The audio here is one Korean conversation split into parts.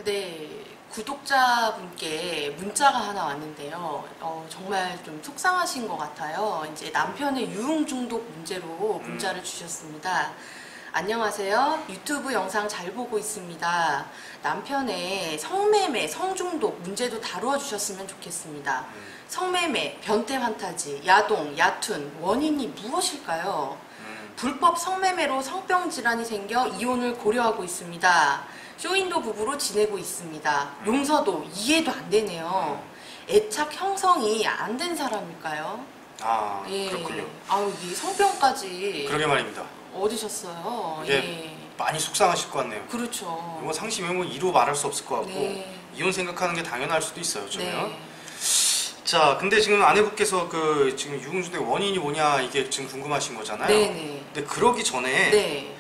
네, 구독자분께 문자가 하나 왔는데요. 정말 좀 속상하신 것 같아요. 이제 남편의 유흥 중독 문제로 문자를 주셨습니다. 안녕하세요. 유튜브 영상 잘 보고 있습니다. 남편의 성매매, 성중독 문제도 다루어 주셨으면 좋겠습니다. 성매매, 변태 판타지, 야동, 야툰, 원인이 무엇일까요? 불법 성매매로 성병 질환이 생겨 이혼을 고려하고 있습니다. 쇼윈도 부부로 지내고 있습니다. 용서도 이해도 안 되네요. 애착 형성이 안 된 사람일까요? 아, 예. 그렇군요. 아우, 이 성병까지 그러게 말입니다. 얻으셨어요. 이게 예. 많이 속상하실 것 같네요. 그렇죠. 이거 상심이 뭐 이루 말할 수 없을 것 같고 네. 이혼 생각하는 게 당연할 수도 있어요. 저는. 네. 자, 근데 지금 아내분께서 그 지금 유흥중독의 원인이 뭐냐 이게 지금 궁금하신 거잖아요. 네네. 근데 그러기 전에 네.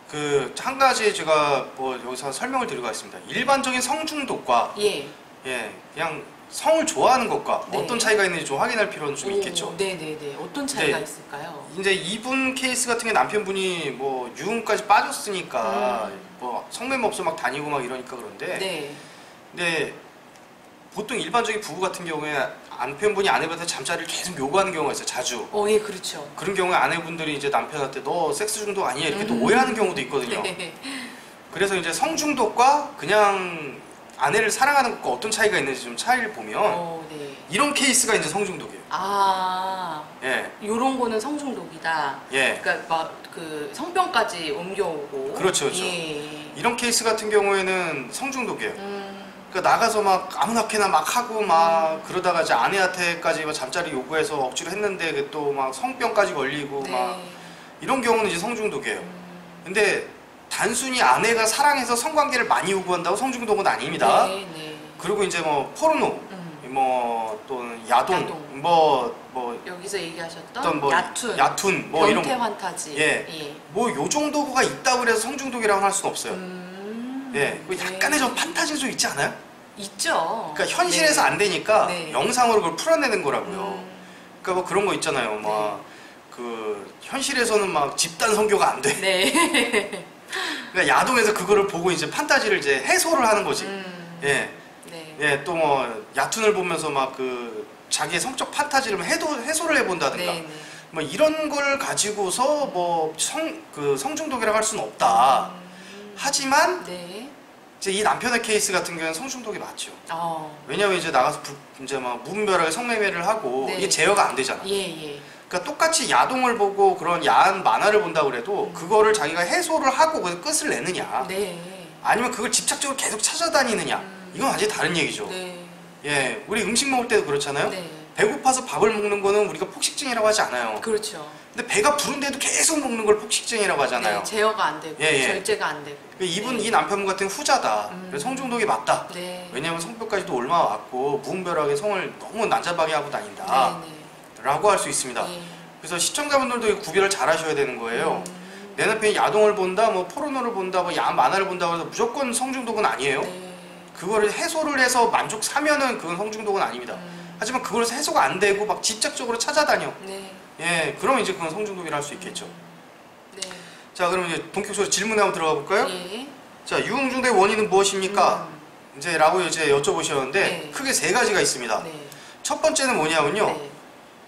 그 한 가지 제가 뭐 여기서 설명을 드리고 가겠습니다. 일반적인 성중독과 예. 그냥 성을 좋아하는 것과 네. 어떤 차이가 있는지 좀 확인할 필요는 좀 있겠죠. 네네네. 어떤 차이가 네. 있을까요? 이제 이분 케이스 같은 게 남편분이 뭐 유흥까지 빠졌으니까 뭐 성매매 업소 막 다니고 막 이러니까 그런데 네. 근데 보통 일반적인 부부 같은 경우에 남편분이 아내분한테 잠자리를 계속 요구하는 경우가 있어요. 자주. 예, 그렇죠. 그런 경우에 아내분들이 이제 남편한테 너 섹스 중독 아니야 이렇게 또 오해하는 경우도 있거든요. 네. 그래서 이제 성중독과 그냥 아내를 사랑하는 것과 어떤 차이가 있는지 좀 차이를 보면 네. 이런 케이스가 이제 성중독이에요. 아, 예. 요런 거는 성중독이다. 예. 그러니까 막 그 성병까지 옮겨오고. 그렇죠, 그렇죠. 예. 이런 케이스 같은 경우에는 성중독이에요. 그러니까 나가서 막 아무나케나 막 하고 막 그러다가 이제 아내한테까지 막 잠자리 요구해서 억지로 했는데 또 막 성병까지 걸리고 네. 막 이런 경우는 이제 성중독이에요. 근데 단순히 아내가 사랑해서 성관계를 많이 요구한다고 성중독은 아닙니다. 네, 네. 그리고 이제 뭐 포르노, 뭐 또는 야동, 뭐 여기서 얘기하셨던 어떤 뭐 야툰 뭐 변태 이런 환타지. 예. 뭐 요 정도가 있다고 그래서 성중독이라고 할 수는 없어요. 예. 그 약간의 좀 판타지가 좀 있지 않아요? 있죠. 그러니까 현실에서 안 되니까 네. 영상으로 그걸 풀어내는 거라고요. 그러니까 뭐 그런 거 있잖아요. 네. 막 그 현실에서는 막 집단 성교가 안 돼. 네. 그러니까 야동에서 그거를 보고 이제 판타지를 이제 해소를 하는 거지. 예. 네. 예. 또 뭐 야툰을 보면서 막 그 자기의 성적 판타지를 해소를 해본다든가. 네, 네. 뭐 이런 걸 가지고서 뭐 성중독이라고 할 수는 없다. 하지만 네. 이제 이 남편의 케이스 같은 경우는 성중독이 맞죠. 왜냐면 이제 나가서 이제 막 무분별하게 성매매를 하고 네. 이게 제어가 안 되잖아. 예. 그러니까 똑같이 야동을 보고 그런 야한 만화를 본다고 그래도 그거를 자기가 해소를 하고 그래서 끝을 내느냐, 네. 아니면 그걸 집착적으로 계속 찾아다니느냐, 이건 완전히 다른 얘기죠. 네. 예, 우리 음식 먹을 때도 그렇잖아요. 네. 배고파서 밥을 먹는 거는 우리가 폭식증이라고 하지 않아요. 그렇죠. 근데 배가 부른데도 계속 먹는 걸 폭식증이라고 하잖아요. 네, 제어가 안 되고 절제가 안 되고. 이분 이 남편분 같은 후자다. 그래서 성중독이 맞다. 네. 왜냐하면 성병까지도 얼마 왔고 무분별하게 성을 너무 난잡하게 하고 다닌다. 라고 할 수 있습니다. 그래서 시청자분들도 구별을 잘 하셔야 되는 거예요. 내 남편이 야동을 본다, 뭐 포르노를 본다, 뭐 야한 만화를 본다고 해서 무조건 성중독은 아니에요. 그거를 해소를 해서 만족 사면은 그건 성중독은 아닙니다. 하지만 그걸 해소가 안 되고 막 집착적으로 찾아다녀. 예, 그러면 이제 그건 성중독이라 할 수 있겠죠. 네. 자, 그럼 이제 본격적으로 질문에 한번 들어가 볼까요? 예. 자, 유흥중독의 원인은 무엇입니까? 이제 라고 이제 여쭤보셨는데 네. 크게 세 가지가 있습니다. 네. 첫 번째는 뭐냐면요. 네.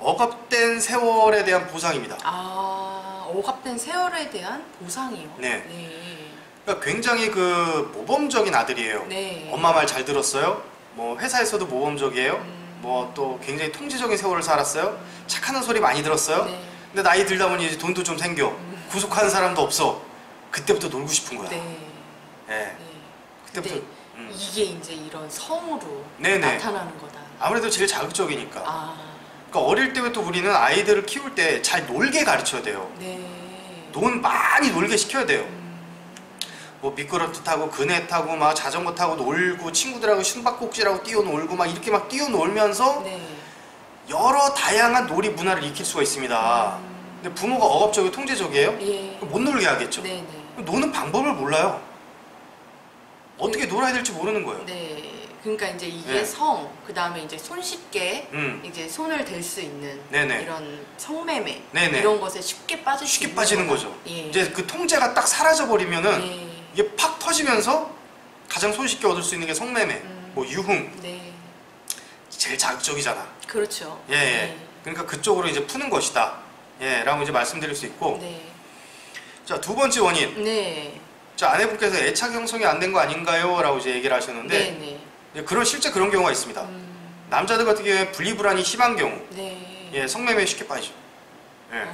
억압된 세월에 대한 보상입니다. 억압된 세월에 대한 보상이요? 네. 네. 그러니까 굉장히 그 모범적인 아들이에요. 네. 엄마 말 잘 들었어요. 뭐 회사에서도 모범적이에요. 뭐 또 굉장히 통제적인 세월을 살았어요. 착하는 소리 많이 들었어요. 네. 근데 나이 들다 보니 이제 돈도 좀 생겨. 구속하는 사람도 없어. 그때부터 놀고 싶은 거야. 네. 예. 네. 그때부터 근데 이게 이제 이런 성으로 네네. 나타나는 거다. 아무래도 제일 자극적이니까. 그러니까 어릴 때부터 우리는 아이들을 키울 때 잘 놀게 가르쳐야 돼요. 네. 많이 놀게 시켜야 돼요. 뭐 미끄럼틀 타고 그네 타고 막 자전거 타고 놀고 친구들하고 숨바꼭질하고 뛰어놀고 막 이렇게 막 뛰어놀면서 네. 여러 다양한 놀이 문화를 익힐 수가 있습니다. 근데 부모가 억압적이고 통제적이에요? 예. 그럼 못 놀게 하겠죠. 네. 노는 방법을 몰라요. 어떻게 놀아야 될지 모르는 거예요. 네. 그러니까 이제 이게 네. 성, 그 다음에 이제 손쉽게 이제 이제 손을 댈 수 있는 네네. 이런 성매매 네네. 이런 것에 쉽게 빠질 수 쉽게 있는 빠지는 거다. 거죠. 예. 이제 그 통제가 딱 사라져 버리면은 예. 이게 팍 터지면서 가장 손쉽게 얻을 수 있는 게 성매매, 뭐 유흥. 네. 제일 자극적이잖아. 그렇죠. 예, 예. 네. 그러니까 그쪽으로 이제 푸는 것이다. 예, 라고 이제 말씀드릴 수 있고. 네. 자, 두 번째 원인. 네. 자, 아내분께서 애착 형성이 안 된 거 아닌가요? 라고 이제 얘기를 하셨는데. 네. 네. 실제 그런 경우가 있습니다. 남자들 같은 경우에 분리불안이 심한 경우. 네. 예, 성매매에 쉽게 빠지죠. 예.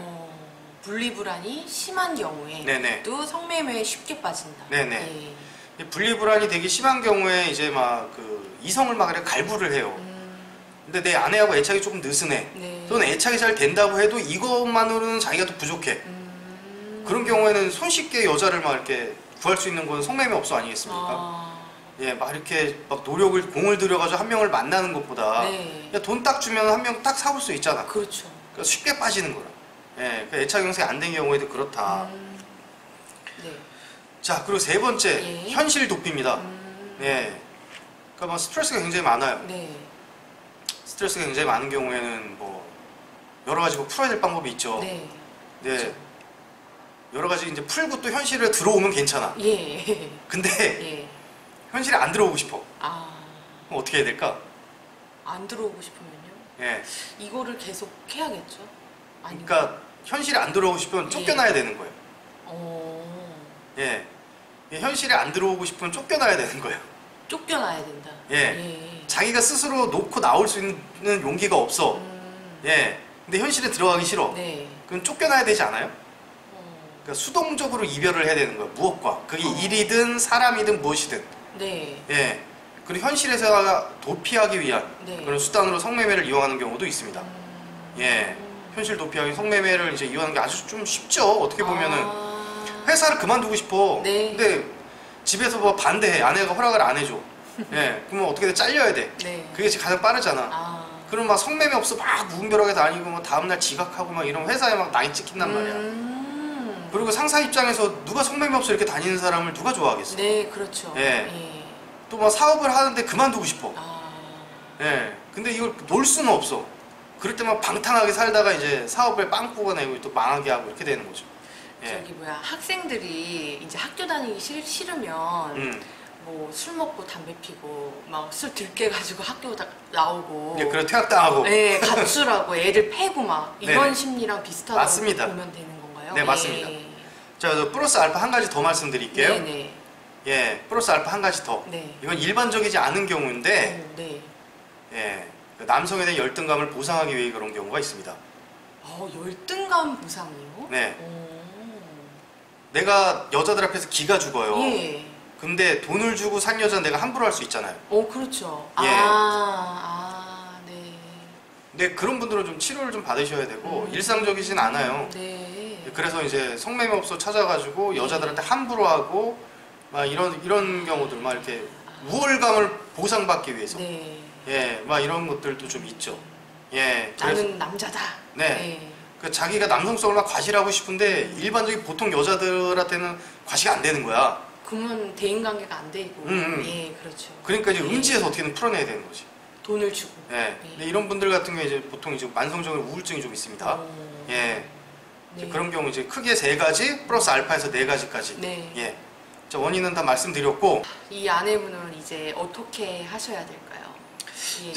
분리불안이 심한 경우에 네네. 또 성매매에 쉽게 빠진다. 네네. 예. 분리불안이 되게 심한 경우에 이제 막 그 이성을 막 이렇게 갈구를 해요. 근데 내 아내하고 애착이 조금 느슨해. 네. 또는 애착이 잘 된다고 해도 이것만으로는 자기가 더 부족해. 그런 경우에는 손쉽게 여자를 막 이렇게 구할 수 있는 건 성매매 업소 아니겠습니까? 예, 막 이렇게 막 공을 들여가지고 한 명을 만나는 것보다 네. 돈 딱 주면 한 명 딱 사올 수 있잖아. 그렇죠. 그러니까 쉽게 빠지는 거라. 예, 그 애착 형성이 안 된 경우에도 그렇다. 네. 자, 그리고 세 번째, 예. 현실 도피입니다. 예, 그러니까 뭐 스트레스가 굉장히 많아요. 네. 스트레스가 굉장히 많은 경우에는 뭐 여러 가지 뭐 풀어야 될 방법이 있죠. 네. 네. 그렇죠. 여러 가지 이제 풀고 또 현실에 들어오면 괜찮아. 예. 근데 예. 현실에 안 들어오고 싶어. 아. 그럼 어떻게 해야 될까? 안 들어오고 싶으면요? 예. 이거를 계속 해야겠죠? 그러니까 현실에 안 들어오고 싶으면 쫓겨나야 되는 거예요. 예. 현실에 안 들어오고 싶으면 쫓겨나야 되는 거예요. 쫓겨나야 된다. 예. 자기가 스스로 놓고 나올 수 있는 용기가 없어. 예. 근데 현실에 들어가기 싫어. 네. 그럼 쫓겨나야 되지 않아요? 그러니까 수동적으로 이별을 해야 되는 거야. 무엇과. 그게 일이든 사람이든 무엇이든. 네. 예. 그리고 현실에서 도피하기 위한 네. 그런 수단으로 성매매를 이용하는 경우도 있습니다. 예. 현실 도피하기 성매매를 이제 이용하는 게 아주 좀 쉽죠. 어떻게 보면은 회사를 그만두고 싶어. 네. 근데 집에서 뭐 반대해. 아내가 허락을 안 해줘. 예. 그러면 어떻게든 잘려야 돼. 네. 그게 지금 가장 빠르잖아. 그럼 막 성매매 없어 막 무분별하게 다니고 뭐 다음날 지각하고 막 이러면 회사에 막 나이 찍힌단 말이야. 그리고 상사 입장에서 누가 성매매 없어 이렇게 다니는 사람을 누가 좋아하겠어? 네, 그렇죠. 예. 또 막 사업을 하는데 그만두고 싶어. 아. 예. 근데 이걸 놓을 수는 없어. 그럴 때 막 방탕하게 살다가 이제 사업을 빵 뽑아내고 또 망하게 하고 이렇게 되는 거죠. 예. 저기 뭐야, 학생들이 이제 학교 다니기 싫으면 뭐 술 먹고 담배 피고 막 술 들깨 가지고 학교 나오고. 예, 그래 퇴학당하고. 네, 가출하고 애들 패고 막 이런 네네. 심리랑 비슷하다고 맞습니다. 보면 되는 건가요? 네, 맞습니다. 자, 플러스 알파 한 가지 더 말씀드릴게요. 네네. 예, 플러스 알파 한 가지 더. 네. 이건 일반적이지 않은 경우인데, 네. 예, 남성에 대한 열등감을 보상하기 위해 그런 경우가 있습니다. 열등감 보상이요? 네. 내가 여자들 앞에서 기가 죽어요. 예. 근데 돈을 주고 산 여자는 내가 함부로 할 수 있잖아요. 그렇죠. 예. 네. 근데 그런 분들은 좀 치료를 좀 받으셔야 되고 일상적이진 않아요. 네. 그래서 이제 성매매업소 찾아가지고 여자들한테 함부로 하고 막 이런 경우들 막 이렇게 우월감을 보상받기 위해서 네. 예, 막 이런 것들도 좀 있죠. 예, 나는 남자다. 네. 그 자기가 남성성을 막 과시하고 싶은데 일반적인 보통 여자들한테는 과시가 안 되는 거야. 그러면 대인관계가 안 되고. 예, 그렇죠. 그러니까 이제 예. 음지에서 어떻게든 풀어내야 되는 거지. 돈을 주고. 예. 근데 이런 분들 같은 경우에 이제 보통 이제 만성적인 우울증이 좀 있습니다. 예. 이제 네. 그런 경우 이제 크게 3가지 플러스 알파에서 4가지까지. 네. 예. 자, 원인은 다 말씀드렸고 이 아내분은 이제 어떻게 하셔야 될까요? 예.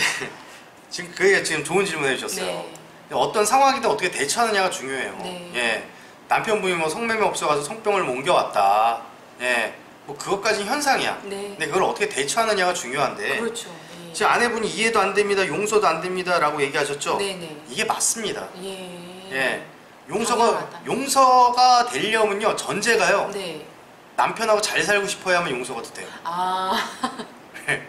지금 그게 지금 좋은 질문을 해주셨어요. 네. 어떤 상황이든 어떻게 대처하느냐가 중요해요. 네. 예. 남편분이 뭐 성매매 없어가지고 성병을 옮겨왔다. 예. 뭐 그것까지는 현상이야. 네. 근데 그걸 어떻게 대처하느냐가 중요한데. 그렇죠. 예. 지금 아내분이 이해도 안 됩니다, 용서도 안 됩니다 라고 얘기하셨죠? 네네. 이게 맞습니다. 예. 예. 당연하다. 용서가 되려면요, 전제가요. 네. 남편하고 잘 살고 싶어야만 용서가 돼요. 아. 네.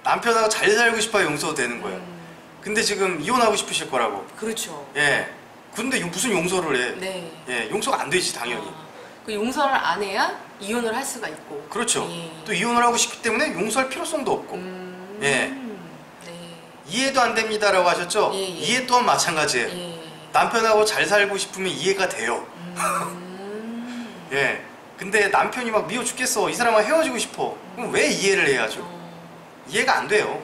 남편하고 잘 살고 싶어야 용서가 되는 거예요. 근데 지금 이혼하고 싶으실 거라고. 그렇죠. 예. 근데 무슨 용서를 해? 네. 예, 용서가 안 되지, 당연히. 그 용서를 안 해야 이혼을 할 수가 있고. 그렇죠. 예. 또 이혼을 하고 싶기 때문에 용서할 필요성도 없고. 예. 네. 이해도 안 됩니다라고 하셨죠? 예, 예. 이해 또한 마찬가지예요. 예. 남편하고 잘 살고 싶으면 이해가 돼요. 예. 근데 남편이 막 미워 죽겠어. 이 사람과 헤어지고 싶어. 그럼 왜 이해를 해야죠? 이해가 안 돼요.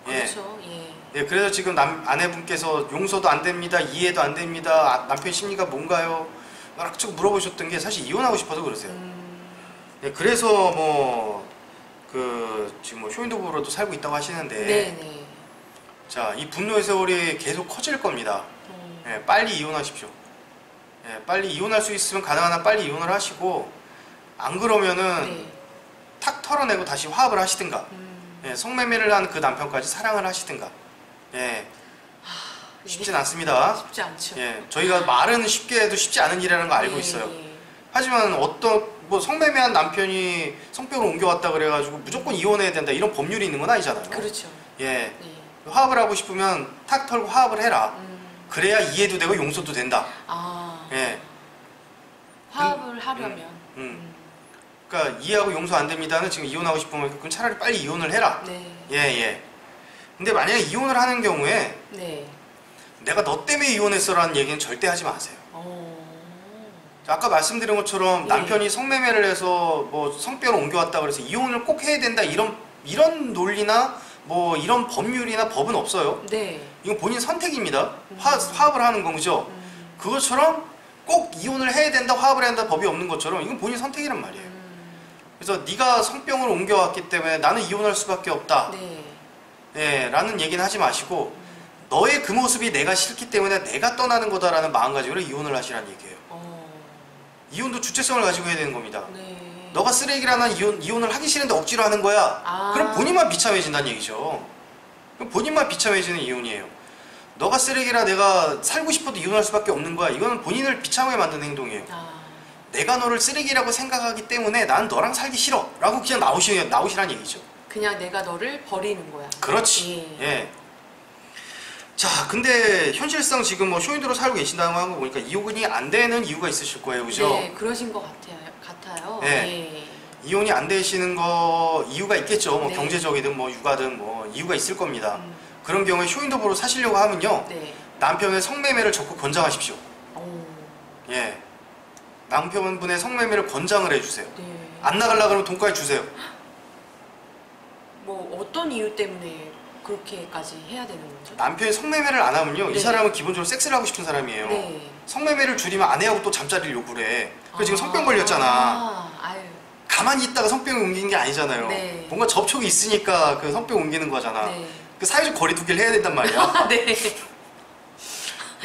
예. 그렇죠. 예. 예, 그래서 지금 아내분께서 용서도 안 됩니다. 이해도 안 됩니다. 남편 심리가 뭔가요? 막 쭉 물어보셨던 게 사실 이혼하고 싶어서 그러세요. 네, 그래서 뭐 지금 뭐 쇼윈도 부부로도 살고 있다고 하시는데, 네네. 자, 이 분노의 세월이 계속 커질 겁니다. 예, 빨리 이혼하십시오. 예, 빨리 이혼할 수 있으면 가능한 한 빨리 이혼을 하시고, 안 그러면은 네. 탁 털어내고 다시 화합을 하시든가, 예, 성매매를 한 그 남편까지 사랑을 하시든가. 예, 쉽진 않습니다. 쉽지 않죠. 예, 저희가 말은 쉽게 해도 쉽지 않은 일이라는 거 알고 있어요. 하지만 뭐 성매매한 남편이 성병을 옮겨왔다 그래가지고 무조건 이혼해야 된다 이런 법률이 있는 건 아니잖아요. 그렇죠. 예, 네. 화합을 하고 싶으면 탁 털고 화합을 해라. 그래야 이해도 되고 용서도 된다. 아, 예, 화합을 하려면. 그러니까 이해하고 용서 안 됩니다는 지금 이혼하고 싶으면 그럼 차라리 빨리 이혼을 해라. 네. 예, 예. 근데 만약에 이혼을 하는 경우에 네. 내가 너 때문에 이혼했어라는 얘기는 절대 하지 마세요. 아까 말씀드린 것처럼 네. 남편이 성매매를 해서 뭐 성병을 옮겨왔다 그래서 이혼을 꼭 해야 된다 이런 논리나 뭐 이런 법률이나 법은 없어요. 네. 이건 본인 선택입니다. 화합을 하는 거죠. 그것처럼 꼭 이혼을 해야 된다, 화합을 해야 된다 법이 없는 것처럼 이건 본인 선택이란 말이에요. 그래서 네가 성병을 옮겨왔기 때문에 나는 이혼할 수밖에 없다. 네. 예, 라는 얘기는 하지 마시고 너의 그 모습이 내가 싫기 때문에 내가 떠나는 거다라는 마음가짐으로 이혼을 하시라는 얘기예요. 이혼도 주체성을 가지고 해야 되는 겁니다. 네. 너가 쓰레기라는 이혼을 하기 싫은데 억지로 하는 거야. 그럼 본인만 비참해진다는 얘기죠. 그럼 본인만 비참해지는 이혼이에요. 너가 쓰레기라 내가 살고 싶어도 이혼할 수밖에 없는 거야. 이거는 본인을 비참하게 만드는 행동이에요. 내가 너를 쓰레기라고 생각하기 때문에 난 너랑 살기 싫어 라고 그냥 나오시라는 얘기죠. 그냥 내가 너를 버리는 거야. 그렇지. 예. 자, 근데 현실상 지금 뭐 쇼윈도로 살고 계신다는 거 보니까 이혼이 안 되는 이유가 있으실 거예요, 그죠? 네, 그러신 것 같아요. 네. 네. 이혼이 안 되시는 거 이유가 있겠죠. 뭐 네. 경제적이든 뭐 육아든 뭐 이유가 있을 겁니다. 그런 경우에 쇼윈도로 사시려고 하면요, 네. 남편의 성매매를 적극 권장하십시오. 예, 남편분의 성매매를 권장을 해주세요. 네. 안 나가려고 그러면 돈까지 주세요. 뭐 어떤 이유 때문에 그렇게까지 해야 되는 거죠? 남편이 성매매를 안 하면요, 네. 이 사람은 기본적으로 섹스를 하고 싶은 사람이에요. 네. 성매매를 줄이면 아내하고 또 잠자리를 요구를 해. 그래서 지금 성병 걸렸잖아. 아유. 가만히 있다가 성병이 옮긴 게 아니잖아요. 네. 뭔가 접촉이 있으니까 그 성병 옮기는 거잖아. 네. 그 사회적 거리두기를 해야 된단 말이야. 네.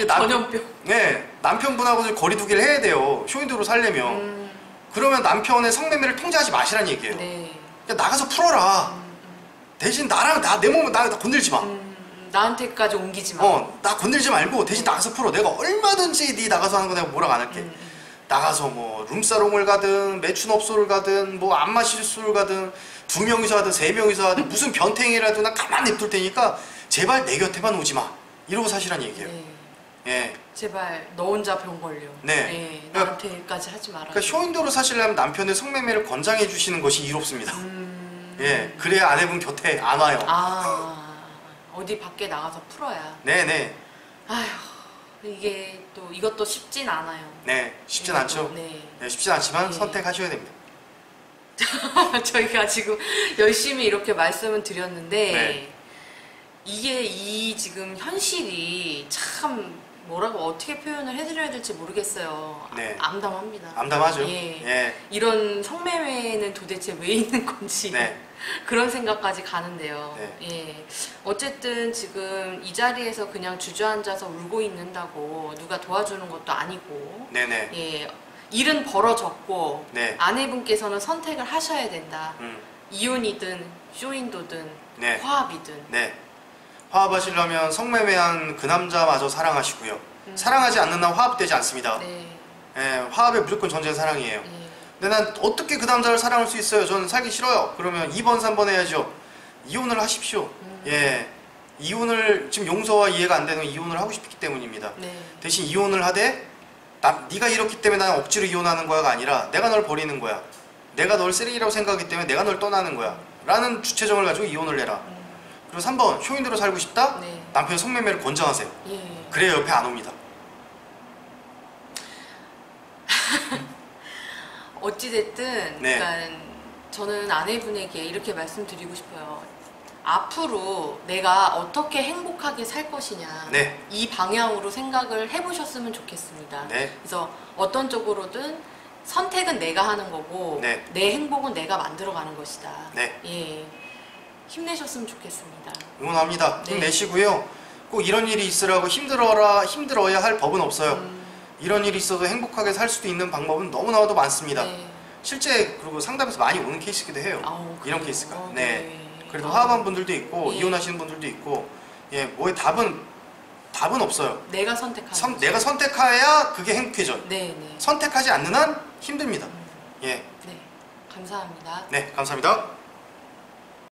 전염병. 네, 남편분하고 거리두기를 해야 돼요. 쇼윈도로 살려면. 그러면 남편의 성매매를 통제하지 마시란 얘기예요. 네. 그러니까 나가서 풀어라. 대신 내 몸은 나 건들지 마. 나한테까지 옮기지 마. 나 건들지 말고 대신 나가서 풀어. 내가 얼마든지 네 나가서 하는 거 내가 뭐라고 안 할게. 나가서 뭐 룸사롱을 가든 매춘업소를 가든 뭐 안마실수를 가든 2명이서 하든 3명이서 하든 무슨 변태행위라도 난 가만히 냅둘 테니까 제발 내 곁에만 오지 마. 이러고 사시란 얘기예요. 네. 예. 제발 너 혼자 병 걸려. 네. 나한테까지 하지 마라. 그러니까 쇼윈도로 사시려면 남편의 성매매를 권장해 주시는 것이 이롭습니다. 예, 그래야 아내분 곁에 안 와요. 어디 밖에 나가서 풀어야. 네네. 아휴, 이게 또 이것도 쉽진 않아요. 네, 쉽진 않죠. 네. 네, 쉽진 않지만 네. 선택하셔야 됩니다. 저희가 지금 열심히 이렇게 말씀을 드렸는데 네. 이게 이 지금 현실이 참 뭐라고 어떻게 표현을 해드려야 될지 모르겠어요. 네. 암담합니다. 암담하죠. 예. 예. 이런 성매매는 도대체 왜 있는 건지 네. 그런 생각까지 가는데요. 네. 예. 어쨌든 지금 이 자리에서 그냥 주저앉아서 울고 있는다고 누가 도와주는 것도 아니고 네네. 예. 일은 벌어졌고 네. 아내분께서는 선택을 하셔야 된다. 음. 이혼이든 쇼윈도든 네. 화합이든. 네. 화합하시려면 성매매한 그 남자마저 사랑하시고요. 사랑하지 않는 한 화합되지 않습니다. 네. 예, 화합의 무조건 전제는 사랑이에요. 예. 근데 난 어떻게 그 남자를 사랑할 수 있어요? 저는 살기 싫어요. 그러면 2번, 3번 해야죠. 이혼을 하십시오. 예. 이혼을 지금 용서와 이해가 안 되는 이혼을 하고 싶기 때문입니다. 네. 대신 이혼을 하되 네가 이렇기 때문에 난 억지로 이혼하는 거야가 아니라 내가 널 버리는 거야. 내가 널 쓰레기라고 생각하기 때문에 내가 널 떠나는 거야. 라는 주체정을 가지고 이혼을 해라. 그리고 3번, 쇼윈도로 살고 싶다? 네. 남편 성매매를 권장하세요. 예. 그래야 옆에 안 옵니다. 어찌됐든 네. 그러니까 저는 아내분에게 이렇게 말씀드리고 싶어요. 앞으로 내가 어떻게 행복하게 살 것이냐 네. 이 방향으로 생각을 해보셨으면 좋겠습니다. 네. 그래서 어떤 쪽으로든 선택은 내가 하는 거고 네. 내 행복은 내가 만들어가는 것이다. 네. 예, 힘내셨으면 좋겠습니다. 응원합니다. 네. 힘내시고요. 꼭 이런 일이 있으라고 힘들어야 할 법은 없어요. 이런 일이 있어도 행복하게 살 수도 있는 방법은 너무나도 많습니다. 네. 실제 그리고 상담에서 많이 오는 케이스기도 해요. 이런 케이스가. 네. 그래도 화합한 분들도 있고 예. 이혼하시는 분들도 있고, 예, 뭐에 답은 없어요. 내가 선택하는 내가 선택해야 그게 행복해져요. 네, 네. 선택하지 않는 한 힘듭니다. 예. 네, 감사합니다. 네, 감사합니다.